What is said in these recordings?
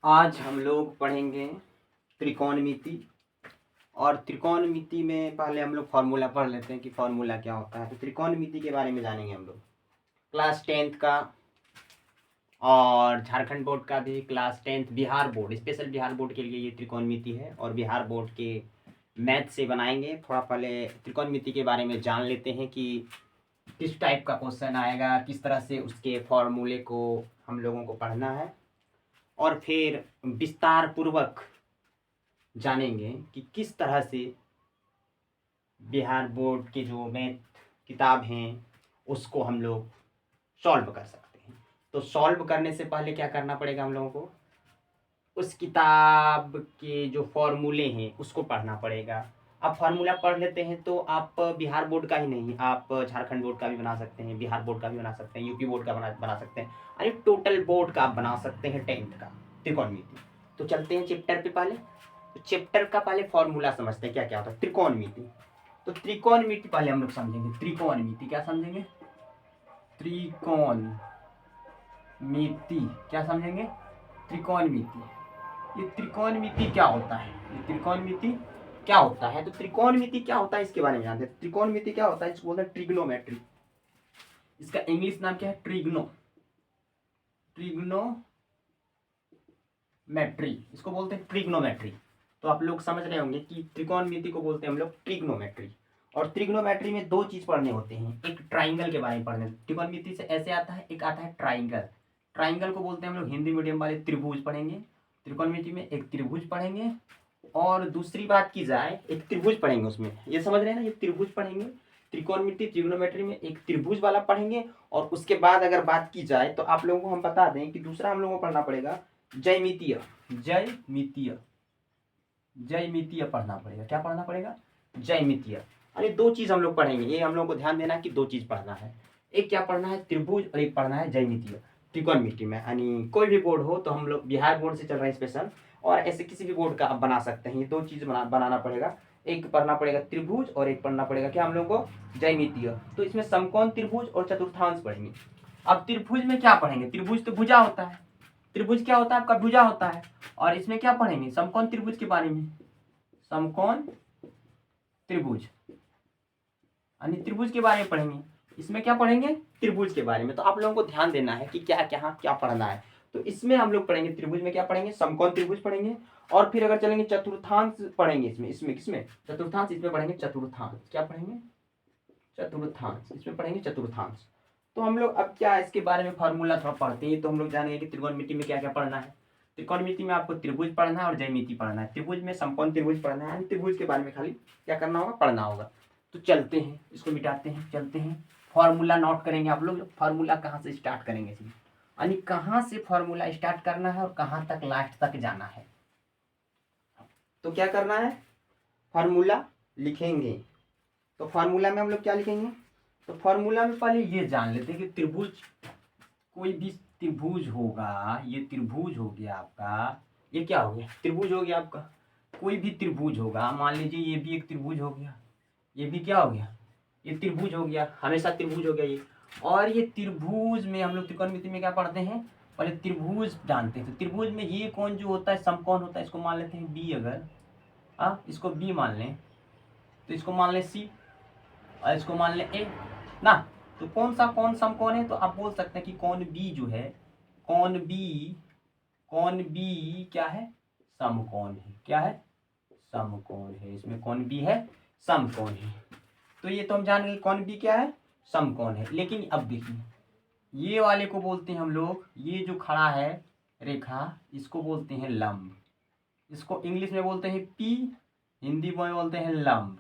आज हम लोग पढ़ेंगे त्रिकोणमिति। और त्रिकोणमिति में पहले हम लोग फार्मूला पढ़ लेते हैं कि फार्मूला क्या होता है। तो त्रिकोणमिति के बारे में जानेंगे हम लोग क्लास 10th का, और झारखंड बोर्ड का भी class 10th, Bihar board, special Bihar board के लिए ये त्रिकोणमिति है। और बिहार बोर्ड के मैथ से बनाएंगे। थोड़ा पहले त्रिकोणमिति के बारे में जान लेते हैं कि किस टाइप का क्वेश्चन आएगा, किस तरह से उसके फॉर्मूले को हम लोगों को पढ़ना है, और फिर विस्तार पूर्वक जानेंगे कि किस तरह से बिहार बोर्ड के जो मैथ किताब हैं उसको हम लोग सॉल्व कर सकते हैं। तो सॉल्व करने से पहले क्या करना पड़ेगा हम लोगों को, उस किताब के जो फॉर्मूले हैं उसको पढ़ना पड़ेगा। अब फार्मूला पढ़ लेते हैं तो आप बिहार बोर्ड का ही नहीं, आप झारखंड बोर्ड का भी बना सकते हैं, बिहार बोर्ड का भी बना सकते हैं, यूपी बोर्ड का बना सकते हैं, अरे टोटल बोर्ड का आप बना सकते हैं 10th का त्रिकोणमिति। तो चलते हैं चैप्टर पे। पहले तो चैप्टर का पहले फॉर्मूला समझते हैं क्या क्या होता है त्रिकोणमिति। तो त्रिकोणमिति पहले हम लोग समझेंगे। त्रिकोणमिति क्या समझेंगे? त्रिकोणमिति क्या समझेंगे? त्रिकोणमिति। ये त्रिकोणमिति क्या होता है? ये त्रिकोणमिति क्या होता है? तो त्रिकोणमिति क्या होता है इसके बारे में जानते हैं। त्रिकोणमिति क्या होता है? इसको बोलते हैं ट्रिग्नोमेट्री। इसका इंग्लिश नाम क्या है? ट्रिग्नोमेट्री। इसको बोलते हैं ट्रिग्नोमेट्री। तो आप लोग समझ रहे होंगे कि त्रिकोणमिति को बोलते हैं हम लोग ट्रिग्नोमेट्री। और ट्रिग्नोमेट्री में दो चीज पढ़ने होते हैं। एक ट्राइंगल के बारे में पढ़ने, त्रिकोणमिति से ऐसे आता है, एक आता है ट्राइंगल। ट्राइंगल को बोलते हैं हम लोग हिंदी मीडियम वाले त्रिभुज पढ़ेंगे। त्रिकोणमिति में एक त्रिभुज पढ़ेंगे, और दूसरी बात की जाए एक त्रिभुज पढ़ेंगे उसमें, ये समझ रहे हैं ना, ये त्रिभुज पढ़ेंगे। त्रिकोणमिति ट्रिग्नोमेट्री में एक त्रिभुज वाला पढ़ेंगे। और उसके बाद अगर बात की जाए तो आप लोगों को हम बता दें कि दूसरा हम लोगों को पढ़ना पड़ेगा जयमितीय। जयमितीय पढ़ना पड़ेगा। क्या पढ़ना पड़ेगा? जयमितीय। यानी दो चीज हम लोग पढ़ेंगे। ये हम लोग को ध्यान देना है कि दो चीज पढ़ना है। एक क्या पढ़ना है? त्रिभुज, और एक पढ़ना है जयमितीय त्रिकोणमिति में। यानी कोई भी बोर्ड हो, तो हम लोग बिहार बोर्ड से चल रहे हैं स्पेशल, और ऐसे किसी भी बोर्ड का आप बना सकते हैं। ये दो चीज बनाना पड़ेगा। एक पढ़ना पड़ेगा त्रिभुज, और एक पढ़ना पड़ेगा क्या हम लोग को? जयमितीय। तो इसमें समकोण त्रिभुज और चतुर्थांश पढ़ेंगे। अब त्रिभुज में क्या पढ़ेंगे? त्रिभुज तो भुजा होता है। त्रिभुज क्या होता है? आपका भुजा होता है। और इसमें क्या पढ़ेंगे? समकोण त्रिभुज के बारे में। समकोण त्रिभुज यानी त्रिभुज के बारे में पढ़ेंगे। इसमें क्या पढ़ेंगे? त्रिभुज के बारे में। तो आप लोगों को ध्यान देना है कि क्या क्या क्या पढ़ना है। तो इसमें हम लोग पढ़ेंगे त्रिभुज में क्या पढ़ेंगे? समकोण त्रिभुज पढ़ेंगे। और फिर अगर चलेंगे चतुर्थांश पढ़ेंगे। इसमें किसमें? चतुर्थांश। इसमें पढ़ेंगे चतुर्थांश। क्या पढ़ेंगे? चतुर्थांश। इसमें पढ़ेंगे चतुर्थांश। तो हम लोग अब क्या इसके बारे में फार्मूला थोड़ा पढ़ते हैं, तो हम लोग जानेंगे कि त्रिकोणमिति में क्या क्या पढ़ना है। त्रिकोणमिति में आपको त्रिभुज पढ़ना है और जयमिति पढ़ना है। त्रिभुज में समकोण त्रिभुज पढ़ना है। त्रिभुज के बारे में खाली क्या करना होगा? पढ़ना होगा। तो चलते हैं, इसको मिटाते हैं, चलते हैं। फॉर्मूला नोट करेंगे आप लोग। फॉर्मूला कहाँ से स्टार्ट करेंगे इसमें, यानी कहाँ से फॉर्मूला स्टार्ट करना है और कहाँ तक लास्ट तक जाना है। तो क्या करना है? फॉर्मूला लिखेंगे। तो फॉर्मूला में हम लोग क्या लिखेंगे? तो फॉर्मूला में पहले ये जान लेते हैं कि त्रिभुज, कोई भी त्रिभुज होगा, ये त्रिभुज हो गया आपका, ये क्या हो गया? त्रिभुज हो गया आपका। कोई भी त्रिभुज होगा, मान लीजिए ये भी एक त्रिभुज हो गया, ये भी क्या हो गया? ये त्रिभुज हो गया, हमेशा त्रिभुज हो गया ये। और ये त्रिभुज में हम लोग त्रिकोणमिति में क्या पढ़ते हैं? पहले त्रिभुज जानते हैं। तो त्रिभुज में ये कौन जो होता है? समकोण होता है। इसको मान लेते हैं बी। अगर इसको बी मान लें, तो इसको मान लें सी, और इसको मान लें ए ना। तो कौन सा कौन समकोण है? तो आप बोल सकते हैं कि कौन बी जो है, कौन बी क्या है? समकोण है। क्या है? समकोण है। इसमें कौन बी है? समकोण है। तो ये तो हम जान गए कौन बी क्या है? समकोण है। लेकिन अब देखिए, ये वाले को बोलते हैं हम लोग, ये जो खड़ा है रेखा, इसको बोलते हैं लंब। इसको इंग्लिश में बोलते हैं पी, हिंदी में बोलते हैं लंब।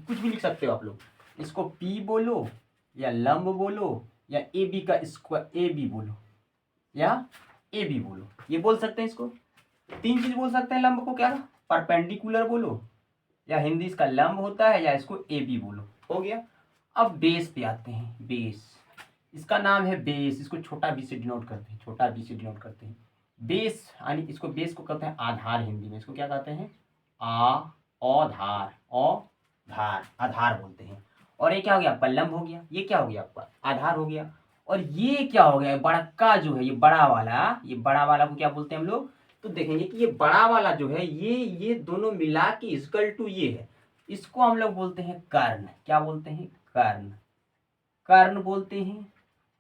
कुछ भी लिख सकते हो आप लोग। इसको पी बोलो, या लंब बोलो, या ए बी का स्क्वायर, ए बी बोलो, या ए बी बोलो। ये बोल सकते हैं इसको। तीन चीज बोल सकते हैं लंब को। क्या? परपेंडिकुलर बोलो, या हिंदी इसका लंब होता है, या इसको ए बी बोलो। हो गया। अब बेस पे आते हैं। बेस, इसका नाम है बेस। इसको छोटा बी से डिनोट करते हैं, छोटा बी से डिनोट करते हैं। बेस यानी इसको, बेस को कहते हैं आधार। हिंदी में इसको क्या कहते हैं? आधार, आधार बोलते हैं। और ये क्या हो गया आपका? लंब हो गया। ये क्या हो गया आपका? आधार हो गया। और ये क्या हो गया? बड़ा का जो है, ये बड़ा वाला, ये बड़ा वाला को क्या बोलते हैं हम लोग? तो देखेंगे कि ये बड़ा वाला जो है ये दोनों मिला के इक्वल टू ये है, इसको हम लोग बोलते हैं कर्ण। क्या बोलते हैं? कर्ण। कर्ण बोलते हैं।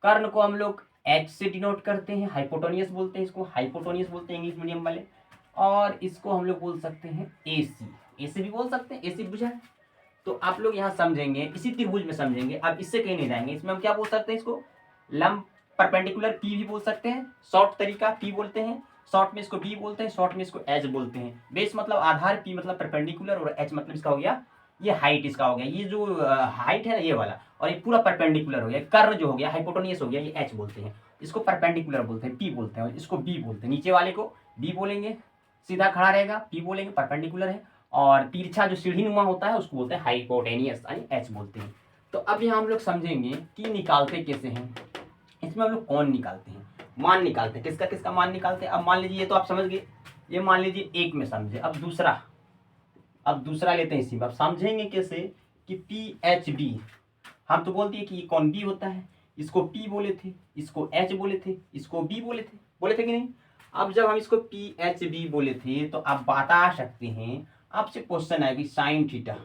कर्ण को हम लोग एच से डिनोट करते हैं, हाइपोटोनियस बोलते हैं इसको, हाइपोटोनियस बोलते हैं इंग्लिश मीडियम वाले। और इसको हम लोग बोल सकते हैं एसी, एसी भी बोल सकते हैं, एसी बुझा। तो आप लोग यहाँ समझेंगे, इसी त्रिभुज में समझेंगे, अब इससे कहीं नहीं जाएंगे। इसमें हम क्या बोल सकते हैं? इसको लंब परपेंडिकुलर पी भी बोल सकते हैं, शॉर्ट तरीका पी बोलते हैं, शॉर्ट में इसको बी बोलते हैं, शॉर्ट में इसको एच बोलते हैं। बेस मतलब आधार, पी मतलब परपेंडिकुलर, और एच मतलब इसका हो गया ये हाइट, इसका हो गया ये जो हाइट है ना ये वाला, और ये पूरा परपेंडिकुलर हो गया। कर्ण जो हो गया हाइपोटोनियस हो गया, ये एच बोलते हैं, इसको परपेंडिकुलर बोलते हैं, पी बोलते हैं, और इसको बी बोलते हैं। नीचे वाले को बी बोलेंगे, सीधा खड़ा रहेगा, पी बोलेंगे परपेंडिकुलर है, और तिरछा जो सीढ़ी नुमा होता है उसको बोलते हैं हाइपोटेनियस, यानी एच बोलते हैं। तो अब यहाँ हम लोग समझेंगे कि निकालते कैसे हैं। इसमें हम लोग कौन निकालते हैं? मान निकालते हैं। किसका किसका मान निकालते हैं? अब मान लीजिए, ये तो आप समझ गए, ये मान लीजिए एक में समझे। अब दूसरा लेते हैं इसी में। अब समझेंगे कैसे कि पी एच बी, हम तो बोलते हैं कि ये कौन बी होता है, इसको पी बोले थे, इसको एच बोले थे, इसको बी बोले थे कि नहीं? अब जब हम इसको पी एच बी बोले थे तो आप बता सकते हैं, आपसे क्वेश्चन आएगी साइन थीटा।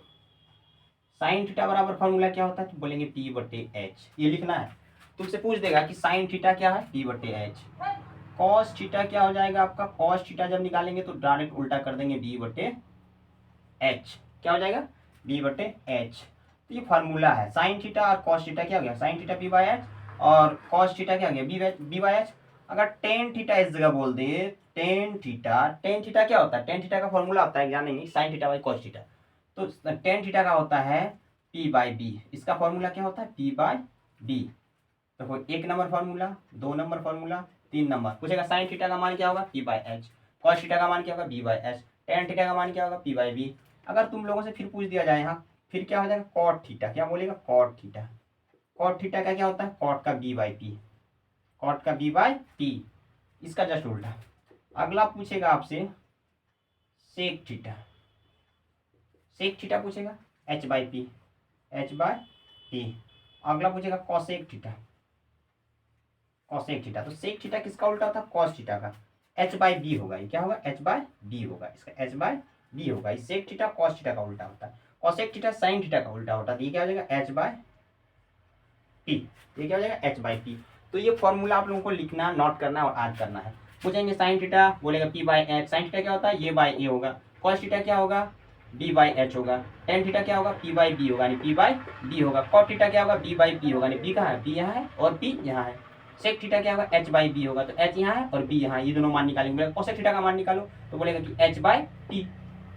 साइन थीटा बराबर फॉर्मूला क्या होता है? तो बोलेंगे पी बटे एच, ये लिखना है। तुमसे पूछ देगा कि साइन थीटा क्या है? पी बटे एच। कॉस थीटा क्या हो जाएगा आपका? कॉस थीटा जब निकालेंगे तो डायरेक्ट उल्टा कर देंगे, बी बटे एच। क्या हो जाएगा? बी बटे एच। तो ये फार्मूला है। साइन थीटा और कॉस थीटा क्या हो गया? Sine theta B by H, और कॉस थीटा क्या हो गया? B by H. अगर टेन थीटा इस जगह बोल दे, टेन थीटा क्या होता है? टेन थीटा का फॉर्मूला होता है, जानेंगे, sine theta by cos theta. तो टेन थीटा का होता है पी बाई बी, इसका फॉर्मूला क्या होता है? P by B. तो एक number formula, 2 number formula, 3 number. पूछेगा साइन थीटा का मान क्या होगा? P by H. Cos theta का मान क्या होगा? B by H. Tan theta का मान क्या होगा? P by B. अगर तुम लोगों से फिर पूछ दिया जाए यहाँ, फिर क्या हो जाएगा? Cot theta. क्या बोलेगा? Cot theta. कॉट थीटा का क्या होता है? कॉट का बी बाई पी, कॉट का बी बाई पी, इसका जस्ट उल्टा। अगला पूछेगा आपसे सेक थीटा। सेक थीटा पूछेगा, H by P, H by P. अगला पूछेगा कॉसेक थीटा, कॉसेक थीटा। तो सेक थीटा किसका उल्टा होता है? कॉस थीटा का। एच बाई बी होगा, ये क्या होगा? एच बाई बी होगा, इसका एच बाई बी होगा। ये सेक थीटा कॉस थीटा का उल्टा होता है, कॉसेक थीटा साइन थीटा का उल्टा होता है। तो ये क्या हो जाएगा? H by P. ये क्या हो जाएगा? H by P. तो ये फॉर्मूला आप लोगों को लिखना, नोट करना और याद करना है। पूछेंगे साइन थीटा, बोलेगा P by H. Sine theta क्या होता है? ये बाई ए होगा। कॉस थीटा क्या होगा? बी बाई एच होगा। टेन थीटा क्या होगा? पी बाई बी होगा, यानी पी बाई बी होगा। कॉट थीटा क्या होगा? बी बाई पी होगा, यानी बी कहाँ है? बी यहाँ है और पी यहाँ है। सेक थीटा क्या होगा? एच बाई बी होगा, तो एच यहाँ है और बी यहाँ है। ये दोनों मान निकालेंगे। बोलेगा कोसेक थीटा का मान निकालो, तो बोलेगा कि एच बाई पी,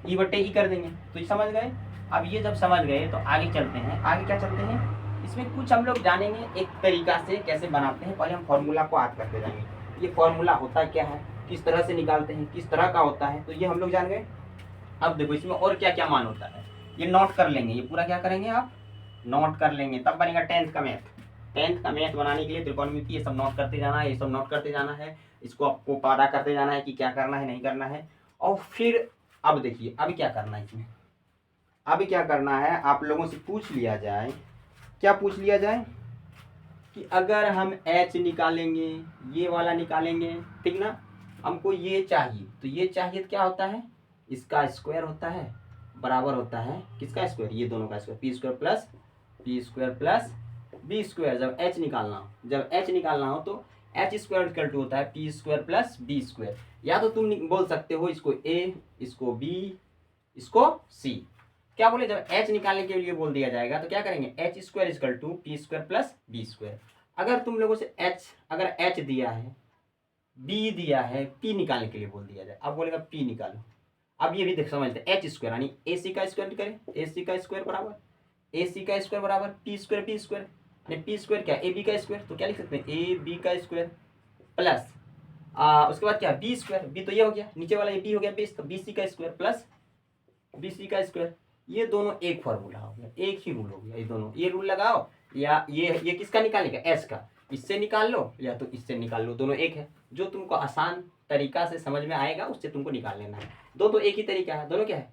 ई बटे ई कर देंगे। तो ये समझ गए? अब ये जब समझ गए तो आगे चलते हैं। आगे क्या चलते हैं? इसमें कुछ हम लोग जानेंगे एक तरीका से कैसे बनाते हैं। पहले हम फॉर्मूला को याद करते जाएंगे, ये फॉर्मूला होता क्या है, किस तरह से निकालते हैं, किस तरह का होता है, तो ये हम लोग जान गए। अब देखो इसमें और क्या क्या मान होता है, ये नोट कर लेंगे। ये पूरा क्या करेंगे आप? नोट कर लेंगे, तब बनेगा टेंथ का मैथ। टेंथ का मैथ बनाने के लिए त्रिकोणमिति ये सब नोट करते जाना है, ये सब नोट करते जाना है। इसको आपको पता करते जाना है कि क्या करना है, नहीं करना है। और फिर अब देखिए अभी क्या करना है इसमें। अभी क्या करना है, आप लोगों से पूछ लिया जाए, क्या पूछ लिया जाए कि अगर हम h निकालेंगे, ये वाला निकालेंगे, ठीक ना, हमको ये चाहिए, तो ये चाहिए तो क्या होता है? इसका स्क्वायर होता है, बराबर होता है किसका स्क्वायर? ये दोनों का square, P square plus B square. जब h निकालना हो तो एच स्क्वायर इक्वल टू होता है P square plus B square. या तो तुम बोल सकते हो इसको a, इसको b, इसको c। क्या बोले? जब h निकालने के लिए बोल दिया जाएगा तो क्या करेंगे? H square equal to P square plus B square. अगर तुम लोगों से अगर h दिया है, b दिया है, p निकालने के लिए बोल दिया जाए, अब बोलेगा p निकालो। अब ये भी देख समझते हैं, एच स्क्वायर यानी ए सी का स्क्वायर करें, ए सी का स्क्वायर बराबर पी स्क्वायर, यानी पी स्क्वायर क्या? ए बी का स्क्वायर। तो क्या लिख सकते हैं? ए बी का स्क्वायर प्लस उसके बाद क्या? बी स्क्वायर, बी तो ये हो गया, नीचे वाला ये बी हो गया बेस, तो बी सी का स्क्वायर प्लस बी सी का स्क्वायर। ये दोनों एक फॉर्मूला हो गया, एक ही रूल हो गया। ये दोनों, ये रूल लगाओ, या ये किसका निकालेगा? एस का, इससे निकाल लो या तो इससे निकाल लो, दोनों एक है। जो तुमको आसान तरीका से समझ में आएगा उससे तुमको निकाल लेना है। दो तो एक ही तरीका है, दोनों क्या है?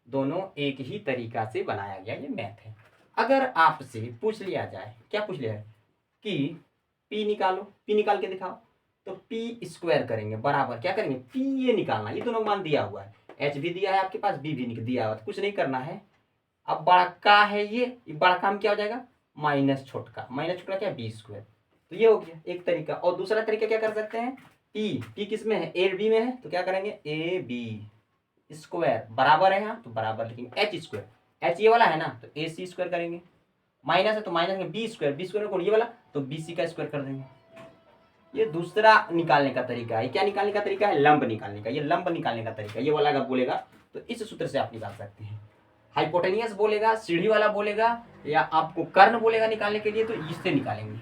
दोनों एक ही तरीका से बनाया गया ये मैथ है। अगर आपसे पूछ लिया जाए, क्या पूछ लिया है कि पी निकालो, पी निकाल के दिखाओ, तो पी स्क्वायर करेंगे बराबर क्या करेंगे, पी ये निकालना, ये दोनों मान दिया हुआ है, एच भी दिया है आपके पास, बी भी दिया हुआ है, तो कुछ नहीं करना है। अब बड़ा का है ये बड़ा का में क्या हो जाएगा, माइनस छोटका, माइनस छोटका क्या, बी स्क्वायर। तो ये हो गया एक तरीका। और दूसरा तरीका क्या कर सकते हैं, पी किस में है, ए बी में है, तो क्या करेंगे ए बी स्क्वायर बराबर है यहाँ, तो बराबर लिखेंगे एच स्क्वायर, एच ये वाला है ना, तो ए सी स्क्वायर करेंगे, माइनस है तो माइनस में बी स्क्वायर कौन ये वाला, तो बी सी का स्क्वायर कर देंगे। ये दूसरा निकालने का तरीका है। क्या निकालने का तरीका है, लंब निकालने का, ये लंब निकालने का तरीका, ये वाला अगर बोलेगा तो इस सूत्र से आप निकाल सकते हैं। हाइपोटेनियस बोलेगा, सीढ़ी वाला बोलेगा, या आपको कर्ण बोलेगा निकालने के लिए, तो इससे निकालेंगे।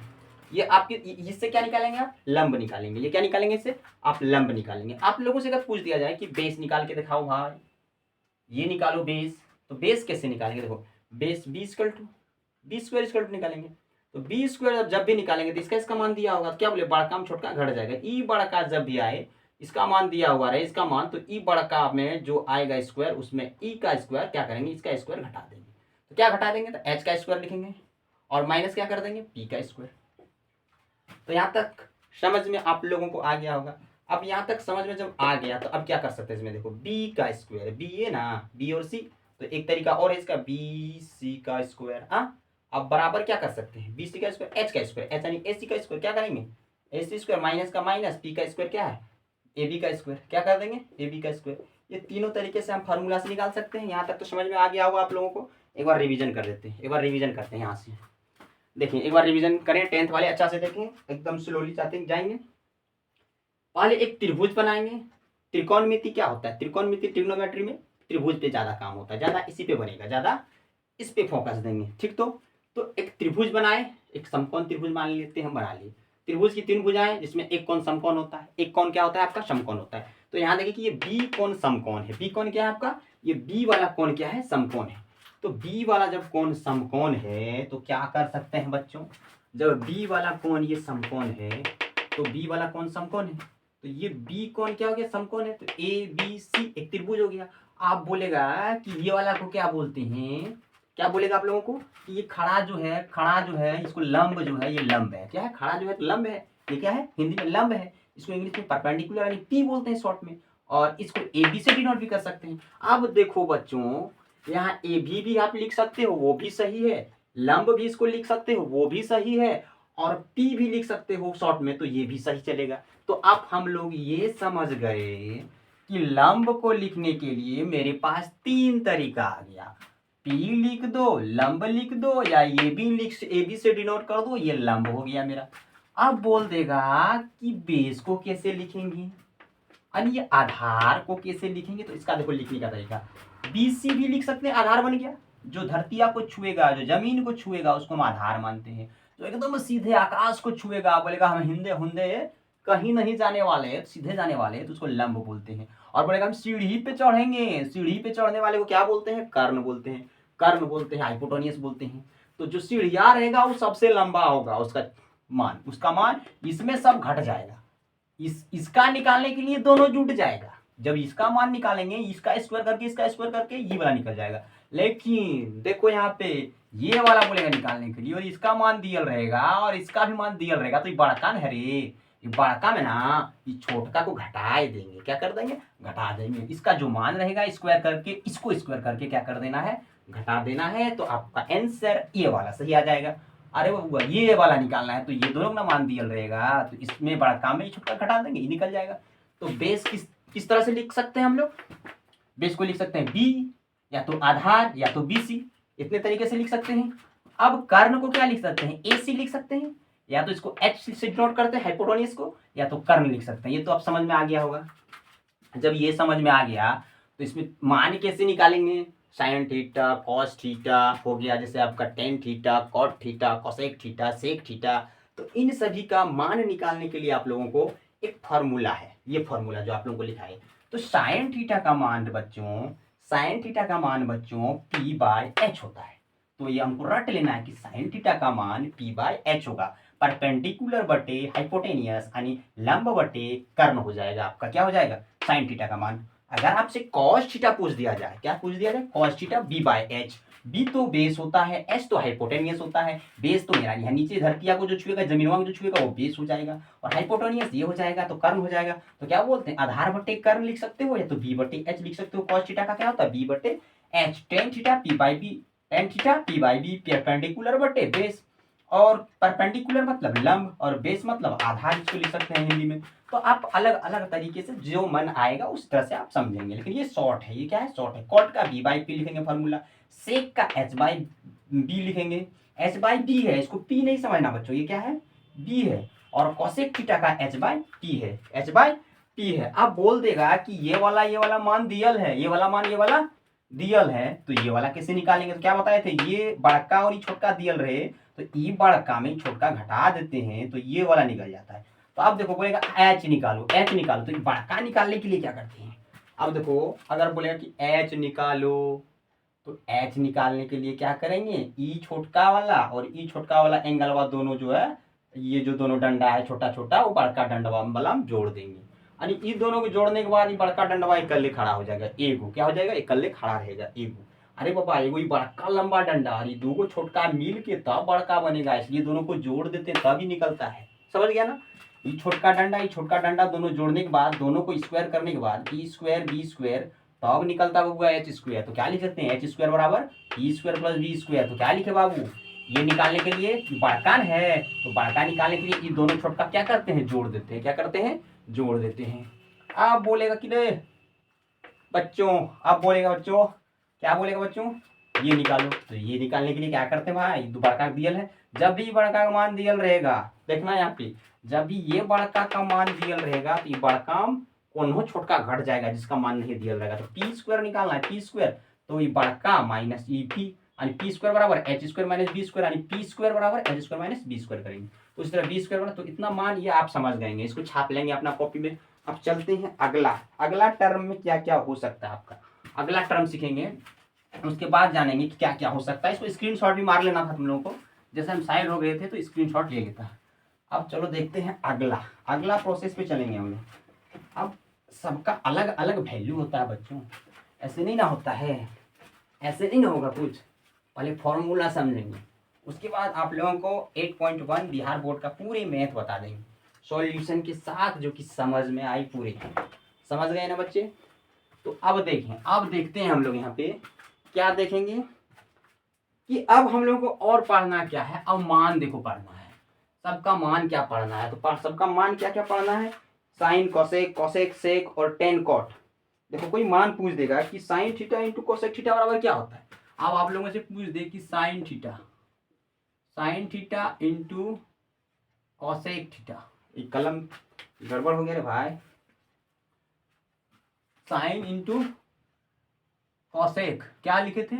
ये आपके इससे क्या निकालेंगे आप, लंब निकालेंगे। ये क्या निकालेंगे, इससे आप लंब निकालेंगे। आप लोगों से अगर पूछ दिया जाए कि बेस निकाल के दिखाओ भाई, ये निकालो बेस, तो बेस कैसे निकालेंगे, देखो बेस बी स्क्वायर निकालेंगे। तो बी स्क्वायर जब भी निकालेंगे तो इसका मान दिया होगा, तो क्या बोले बड़ा काम छोटका घट जाएगा, ई बड़ा का जब भी आए इसका मान दिया हुआ रहे, इसका मान, तो ई बड़ा का में जो आएगा स्क्वायर, उसमें ई का स्क्वायर क्या करेंगे, इसका स्क्वायर घटा देंगे। तो क्या घटा देंगे, तो एच का स्क्वायर लिखेंगे और माइनस क्या कर देंगे, पी का स्क्वायर। तो यहाँ तक समझ में आप लोगों को आ गया होगा। अब यहाँ तक समझ में जब आ गया तो अब क्या कर सकते हैं इसमें, देखो बी का स्क्वायर, बी है ना, बी और सी, तो एक तरीका और है इसका, बी सी का स्क्वायर। अब बराबर क्या कर सकते हैं, बी सी का स्क्वायर एच का स्क्वायर, एच यानी ए सी का स्क्वायर, क्या करेंगे ए सी स्क्वायर, माइनस का माइनस, पी का स्क्वायर क्या है ए बी का स्क्वायर, क्या कर देंगे ए बी का स्क्वायर। ये तीनों तरीके से हम फार्मूला से निकाल सकते हैं। यहाँ तक तो समझ में आ गया होगा आप लोगों को। एक बार रिवीजन कर देते हैं, एक बार रिवीजन करते हैं यहाँ से, देखिए एक बार रिवीजन करें, 10th वाले अच्छा से देखें, एकदम स्लोली जाएंगे। पहले एक त्रिभुज बनाएंगे। त्रिकोणमिति क्या होता है, त्रिकोणमिति ट्रिग्नोमेट्री में त्रिभुज पे ज्यादा काम होता है, ज्यादा इसी पे बनेगा, ज्यादा इस पे फोकस देंगे, ठीक। तो एक त्रिभुज बनाए, एक समकोण त्रिभुज मान लेते हैं, हम बना लिए। त्रिभुज की 3 भुजाएं जिसमें एक कोण समकोण होता है, एक कोण क्या होता है आपका, समकोण होता है। तो यहाँ देखिए कि ये बी कोण समकोण है, बी कोण क्या है आपका, ये बी वाला कोण क्या है, समकोण है। तो बी वाला जब कोण समकोण है तो क्या कर सकते हैं बच्चों, जब बी वाला कोण ये समकोण है, तो बी वाला कोण समकोण है, तो ये बी कोण क्या हो गया, समकोण है, तो ए बी सी एक त्रिभुज हो गया। आप बोलेगा कि ये वाला को क्या बोलते हैं, क्या बोलेगा आप लोगों को कि ये खड़ा जो है इसको लंब जो है, ये लंब है, क्या है, खड़ा जो है तो लंब है, ये क्या है हिंदी में लंब है, इसको इंग्लिश में परपेंडिकुलर यानी पी बोलते हैं शॉर्ट में, और इसको ए बी से डिनोट भी कर सकते हैं। अब देखो बच्चों, यहाँ ए भी आप लिख सकते हो, वो भी सही है, लंब भी इसको लिख सकते हो, वो भी सही है, और पी भी लिख सकते हो शॉर्ट में, तो ये भी सही चलेगा। तो अब हम लोग ये समझ गए कि लंब को लिखने के लिए मेरे पास 3 तरीका आ गया, पी लिख दो, लंब लिख दो, या ये भी लिख ए बी से डिनोट कर दो, ये लंब हो गया मेरा। अब बोल देगा कि बेस को कैसे लिखेंगे, यानी ये आधार को कैसे लिखेंगे, तो इसका देखो लिखने का तरीका, बी सी भी लिख सकते हैं, आधार बन गया, जो धरतिया को छुएगा, जो जमीन को छुएगा उसको हम आधार मानते हैं। तो एकदम सीधे आकाश को छुएगा, बोलेगा हम हिंदे हुंदे कहीं नहीं जाने वाले, सीधे जाने वाले, तो उसको लंब बोलते हैं। और बोलेगा हम सीढ़ी पे चढ़ेंगे, सीढ़ी पे चढ़ने वाले को क्या बोलते हैं, कर्ण बोलते हैं, कर्ण बोलते हैं, हाइपोटेनियस बोलते हैं। तो जो सीढ़िया रहेगा वो सबसे लंबा होगा, उसका मान इसमें सब घट जाएगा, इसका निकालने के लिए दोनों जुट जाएगा। जब इसका मान निकालेंगे, इसका स्क्वायर करके ये वाला निकल जाएगा। लेकिन देखो यहाँ पे ये वाला बोलेगा निकालने के लिए, और इसका मान दियल रहेगा और इसका भी मान दियल रहेगा, तो ये बड़का है रे, ये बड़का में ना ये छोटका को घटा देंगे, क्या कर देंगे, घटा देंगे। इसका जो मान रहेगा स्क्वायर करके, इसको स्क्वायर करके क्या कर देना है, घटा देना है। तो आपका आंसर ये वाला सही आ जाएगा। अरे वो ये वाला निकालना है, तो ये दोनों ना मान दियल रहेगा, तो इसमें बड़ा काम है, ये छोटा घटा देंगे, ये निकल जाएगा। तो बेस किस तरह से लिख सकते हैं हम लोग, बेस को लिख सकते हैं बी, या तो आधार, या तो बी सी, इतने तरीके से लिख सकते हैं। अब कर्ण को क्या लिख सकते हैं, ए सी लिख सकते हैं, या तो इसको एच से डिनोट करते हैं हाइपोटेन्यूज को, या तो कर्ण लिख सकते हैं। ये तो अब समझ में आ गया होगा। जब ये समझ में आ गया तो इसमें मान कैसे निकालेंगे, साइन थीटा कॉस थीटा हो गया, जैसे आपका tan theta cot theta cosec theta sec theta, तो इन सभी का मान निकालने के लिए आप लोगों को एक फार्मूला है, ये फार्मूला जो आप लोगों को लिखा है। तो साइन थीटा का मान बच्चों पी बाय एच होता है। तो ये हमको रट लेना है कि साइन थीटा का मान पी बाय एच होगा, परपेंडिकुलर बटे हाइपोटेनियस यानी लंब बटे कर्ण हो जाएगा आपका, क्या हो जाएगा साइन थीटा का मान। अगर आपसे कॉस थीटा पूछ दिया जाए, क्या पूछ दिया जाए, cos theta B by H. B तो बेस होता है, एच तो हाइपोटेनियस होता है। बेस तो मेरा यहाँ नीचे धरतिया को जो छुएगा, जमीनवा को जो छुएगा वो बेस हो जाएगा, और हाइपोटेनियस ये हो जाएगा तो कर्ण हो जाएगा। तो क्या बोलते हैं, आधार बटे कर्ण लिख सकते हो, या तो बी बटे एच लिख सकते हो। कॉस थीटा का क्या होता है, बी बटे H. Tan theta P by B, tan theta P by B, perpendicular बटे बेस। और परपेंडिकुलर मतलब लंब, और बेस मतलब आधार, इसको लिख सकते हैं हिंदी में। तो आप अलग अलग तरीके से जो मन आएगा उस तरह से आप समझेंगे, लेकिन ये शॉर्ट है। ये क्या है, शॉर्ट है। कॉट का बी बाई पी लिखेंगे फॉर्मूला, सेक का एच बाई बी लिखेंगे। एच बाई बी है, इसको पी नहीं समझना बच्चों, ये क्या है, बी है। और कॉसेक थीटा का एच बाई पी है, एच बाई पी है। अब बोल देगा कि ये वाला मान दियल है, ये वाला मान ये वाला दियल है, तो ये वाला कैसे निकालेंगे। तो क्या बताए थे, ये बड़का और ये छोटका दियल रहे, तो ई बड़का में छोटका घटा देते हैं तो ये वाला निकल जाता है। तो अब देखो बोलेगा एच निकालो, एच निकालो, तो ये बड़का निकालने के लिए क्या करते हैं। अब देखो अगर बोलेगा कि एच निकालो, तो एच निकालने के लिए क्या करेंगे, ई छोटका वाला और ई छोटका वाला एंगल वाला दोनों जो है, ये जो दोनों डंडा है छोटा छोटा, वो बड़का डंडवा वाला हम जोड़ देंगे। यानी इन दोनों को जोड़ने के बाद ये बड़का डंडवा इकल्ले खड़ा हो जाएगा, एगो क्या हो जाएगा, इकल्ले खड़ा रहेगा एगो। अरे बाबा एगो ही बड़का लंबा डंडा और ये दो को छोटका मिल के तब बड़का बनेगा, इसलिए दोनों को जोड़ देते हैं तब ही निकलता है। समझ गया ना, ये छोटका डंडा दोनों जोड़ने के बाद, दोनों को स्क्वायर करने के बाद ई स्क्वायर बी स्क्वायर तब निकलता होगा एच स्क्वायर। तो क्या लिख सकते हैं, एच स्क्वायर बराबर E square plus B square. तो क्या लिखे बाबू, ये निकालने के लिए बड़का है, तो बड़का निकालने के लिए ये दोनों छोटका क्या करते हैं, जोड़ देते हैं। क्या करते हैं, जोड़ देते हैं। आप बोलेगा कि नहीं बच्चों, आप बोलेगा बच्चों, क्या बोलेगा बच्चों, ये निकालो। तो ये निकालने के लिए क्या करते हैं भाई, दो बड़का दियल है, जब भी बड़का का मान दियल रहेगा, देखना यहाँ पे, जब भी ये बड़का का मान दियल रहेगा तो ये बड़का कोनो छोटका घट जाएगा जिसका मान नहीं दियल रहेगा। तो पी स्क्वायर निकालना है, पी स्क्वायर तो ये बड़का माइनस ई पी, यानी पी स्क्वायर बराबर H square minus B square, यानी पी स्क्वायर बराबर H square minus B square करेंगे। तो इस तरह बी स्क्वायर बना, तो इतना मान ये आप समझ गएंगे, इसको छाप लेंगे अपना कॉपी में। अब चलते हैं अगला टर्म में क्या क्या हो सकता है आपका, अगला टर्म सीखेंगे, उसके बाद जानेंगे कि क्या क्या हो सकता है। इसको स्क्रीनशॉट भी मार लेना था तुम लोगों को, जैसे हम साइड हो गए थे तो स्क्रीनशॉट ले लेता। अब चलो देखते हैं अगला प्रोसेस पे चलेंगे हम लोग। अब सबका अलग अलग वैल्यू होता है बच्चों, ऐसे नहीं ना होता है, ऐसे नहीं ना होगा कुछ। पहले फॉर्मूला समझेंगे, उसके बाद आप लोगों को 8.1 बिहार बोर्ड का पूरे मैथ बता देंगे सॉल्यूशन के साथ, जो कि समझ में आई पूरी। समझ गए ना बच्चे। तो अब देखें, अब देखते हैं हम लोग यहाँ पे क्या देखेंगे कि अब हम लोग को और पढ़ना क्या है। अब मान देखो पढ़ना है, सबका मान क्या पढ़ना है। तो सबका मान क्या क्या पढ़ना है, साइन कोसेक, कोसेक सेक और टेन कॉट। देखो कोई मान पूछ देगा कि sign theta into cosec theta बराबर क्या होता है। अब आप लोगों से पूछ दे कि sign theta into cosec theta, एक कलम गड़बड़ हो गया रे भाई, साइन इंटू कॉसेक क्या लिखे थे,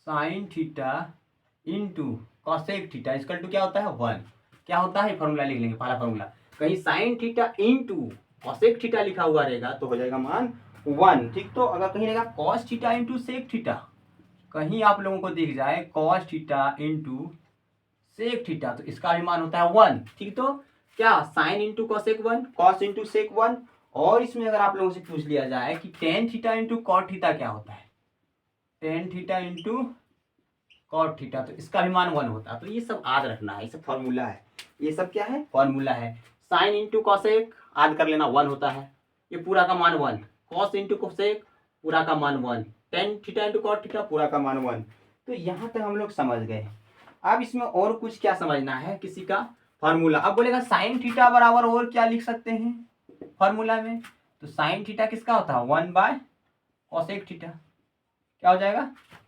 sine theta into cosec theta equal to क्या होता है, 1। क्या होता है, फॉर्मूला लिख लेंगे, पहला फॉर्मूला। कहीं sign theta into cosec theta लिखा हुआ रहेगा तो हो जाएगा मान 1, ठीक। तो अगर कहीं रहेगा cos theta into sec theta, कहीं आप लोगों को दिख जाए cos theta into sec theta, तो इसका भी मान होता है 1, ठीक। तो क्या, sine into cosec 1, cos into sec 1। और इसमें अगर आप लोगों से पूछ लिया जाए कि tan theta into cot theta क्या होता है, tan theta into cot theta, तो इसका भी मान 1 होता है। तो ये सब याद रखना है, ये सब फॉर्मूला है, ये सब क्या है, फॉर्मूला है। साइन इंटू कॉसेक याद कर लेना 1 होता है, ये पूरा का मान 1। कॉस इंटू कोसेक पूरा का मान 1। Tan theta into cot theta पूरा का मान 1। तो यहाँ तक हम लोग समझ गए। अब इसमें और कुछ क्या समझना है, किसी का फॉर्मूला। अब बोलेगा साइन थीटा बराबर और क्या लिख सकते हैं फॉर्मूला में, तो साइन थीटा किसका होता है, 1 बाय कॉसेक थीटा, क्या हो जाएगा,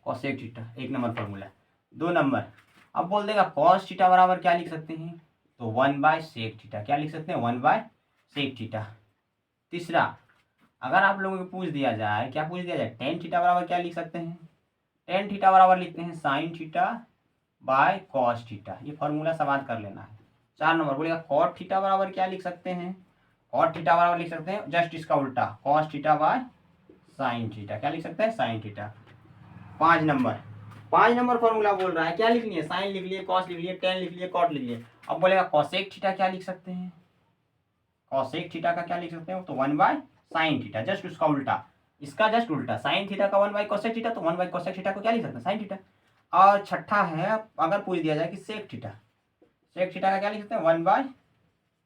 cosec theta, 1 number formula. 2 number, अब बोल देगा कॉस थीटा बराबर क्या लिख सकते हैं, तो 1 बाय सेक थीटा, क्या लिख सकते हैं, 1 बाय सेक थीटा। तीसरा, अगर आप लोगों को पूछ दिया जाए, क्या पूछ दिया जाए, टेन थीटा बराबर क्या लिख सकते हैं, टेन थीटा बराबर लिखते हैं sine theta by cos theta, ये फॉर्मूला समाप्त कर लेना है। 4 नंबर बोलेगा कॉट थीटा बराबर क्या लिख सकते हैं, कॉट थीटा बराबर लिख सकते हैं जस्ट इसका उल्टा, cos theta by sine theta, क्या लिख सकते हैं, साइन थीटा। 5 नंबर फॉर्मूला बोल रहा है, क्या लिख लिए, साइन लिख लिए, कॉस लिख लिए, टेन लिख लिए, कॉट लिख लिए। अब बोलेगा कॉसेक थीटा क्या लिख सकते हैं, कॉसेक थीटा का क्या लिख सकते हैं, तो 1 बाय साइन थीटा, जस्ट उसका उल्टा, इसका जस्ट उल्टा। साइन थीटा का 1 बाई कोसेक थीटा, तो 1 बाई कोसेक थीटा को क्या लिख सकते हैं, साइन थीटा। और छठा है, अगर पूछ दिया जाए कि सेक थीटा, सेक थीटा का क्या लिख सकते हैं, 1 बाई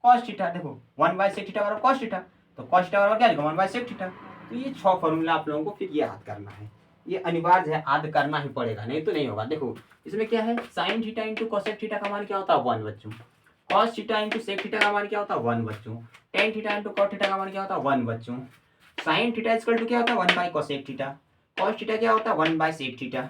कॉस थीटा। देखो 1 बाई सेक थीटा बराबर कॉस थीटा, तो कॉस थीटा बराबर क्या लिखो, 1 बाई सेक थीटा। तो ये 6 फॉर्मूला आप लोगों को फिर ये याद करना है, ये अनिवार्य है, याद करना ही पड़ेगा, नहीं तो नहीं होगा। देखो इसमें क्या है, sine theta into cosec theta का मान क्या होता है, 1 बच्चों। Cos theta into sec theta का मान क्या होता है, 1 बच्चों। Tan theta into cot theta का मान क्या होता है, 1 बच्चों। साइन थीटा इक्वल टू क्या होता है, 1 by cosec theta. Cos theta क्या होता है, 1 बाई सेक थीटा।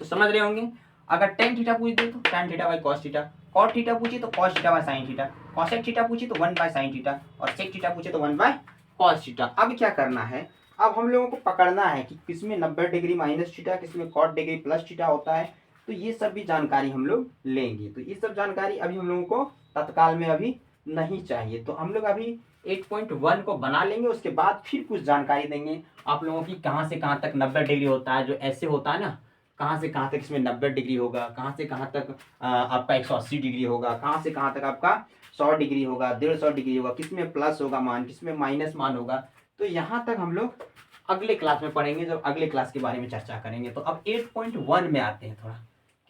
तो समझ रहे होंगे। अगर टेन थीटा पूछ दे तो tan theta by cos theta, cot theta पूछी तो cos theta by sine theta, cosec theta पूछी तो 1 बाई साइन थीटा, और सेक थीटा पूछे तो 1 बाई कॉस थीटा। अब क्या करना है, अब हम लोगों को पकड़ना है कि किसमें 90 डिग्री माइनस थीटा, किसमें कॉट डिग्री प्लस थीटा होता है। तो ये सब भी जानकारी हम लोग लेंगे। तो ये सब जानकारी अभी हम लोगों को तत्काल में अभी नहीं चाहिए, तो हम लोग अभी 8.1 को बना लेंगे, उसके बाद फिर कुछ जानकारी देंगे आप लोगों की, कहाँ से कहाँ तक 90 डिग्री होता है, जो ऐसे होता है ना, कहाँ से कहाँ तक इसमें 90 डिग्री होगा, कहाँ से कहाँ तक आपका 180 डिग्री होगा, कहाँ से कहाँ तक आपका 100 डिग्री होगा, 150 डिग्री होगा, किसमें प्लस होगा मान, किसमें माइनस मान होगा। तो यहाँ तक हम लोग अगले क्लास में पढ़ेंगे, जब अगले क्लास के बारे में चर्चा करेंगे। तो अब 8.1 में आते हैं, थोड़ा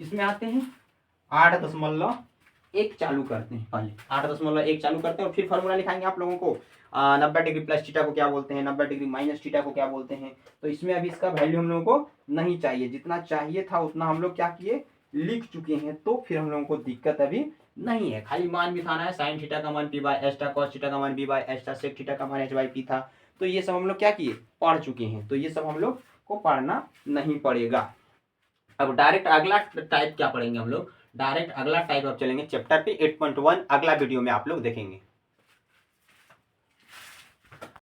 किस में आते हैं, 8.1 चालू करते हैं। पहले 8.1 चालू करते हैं और फिर फॉर्मूला लिखाएंगे आप लोगों को। 90 डिग्री प्लस थीटा को क्या बोलते हैं, 90 डिग्री माइनस थीटा को क्या बोलते हैं। तो इसमें अभी इसका वैल्यू हम लोगों को नहीं चाहिए, जितना चाहिए था उतना हम लोग क्या किए, लिख चुके हैं। तो फिर हम लोगों को दिक्कत अभी नहीं है, खाली मान बिठाना है। साइन थीटा का मान पी बाई एच था, कॉस थीटा का मान बी बाई एच था, सेक थीटा का मान एच बाई पी था। तो ये सब हम लोग क्या किए, पढ़ चुके हैं। तो ये सब हम लोग को पढ़ना नहीं पड़ेगा। अब डायरेक्ट अगला टाइप क्या पढ़ेंगे हम लोग, डायरेक्ट अगला टाइप अब चलेंगे चैप्टर पे 8.1 अगला वीडियो में आप लोग देखेंगे।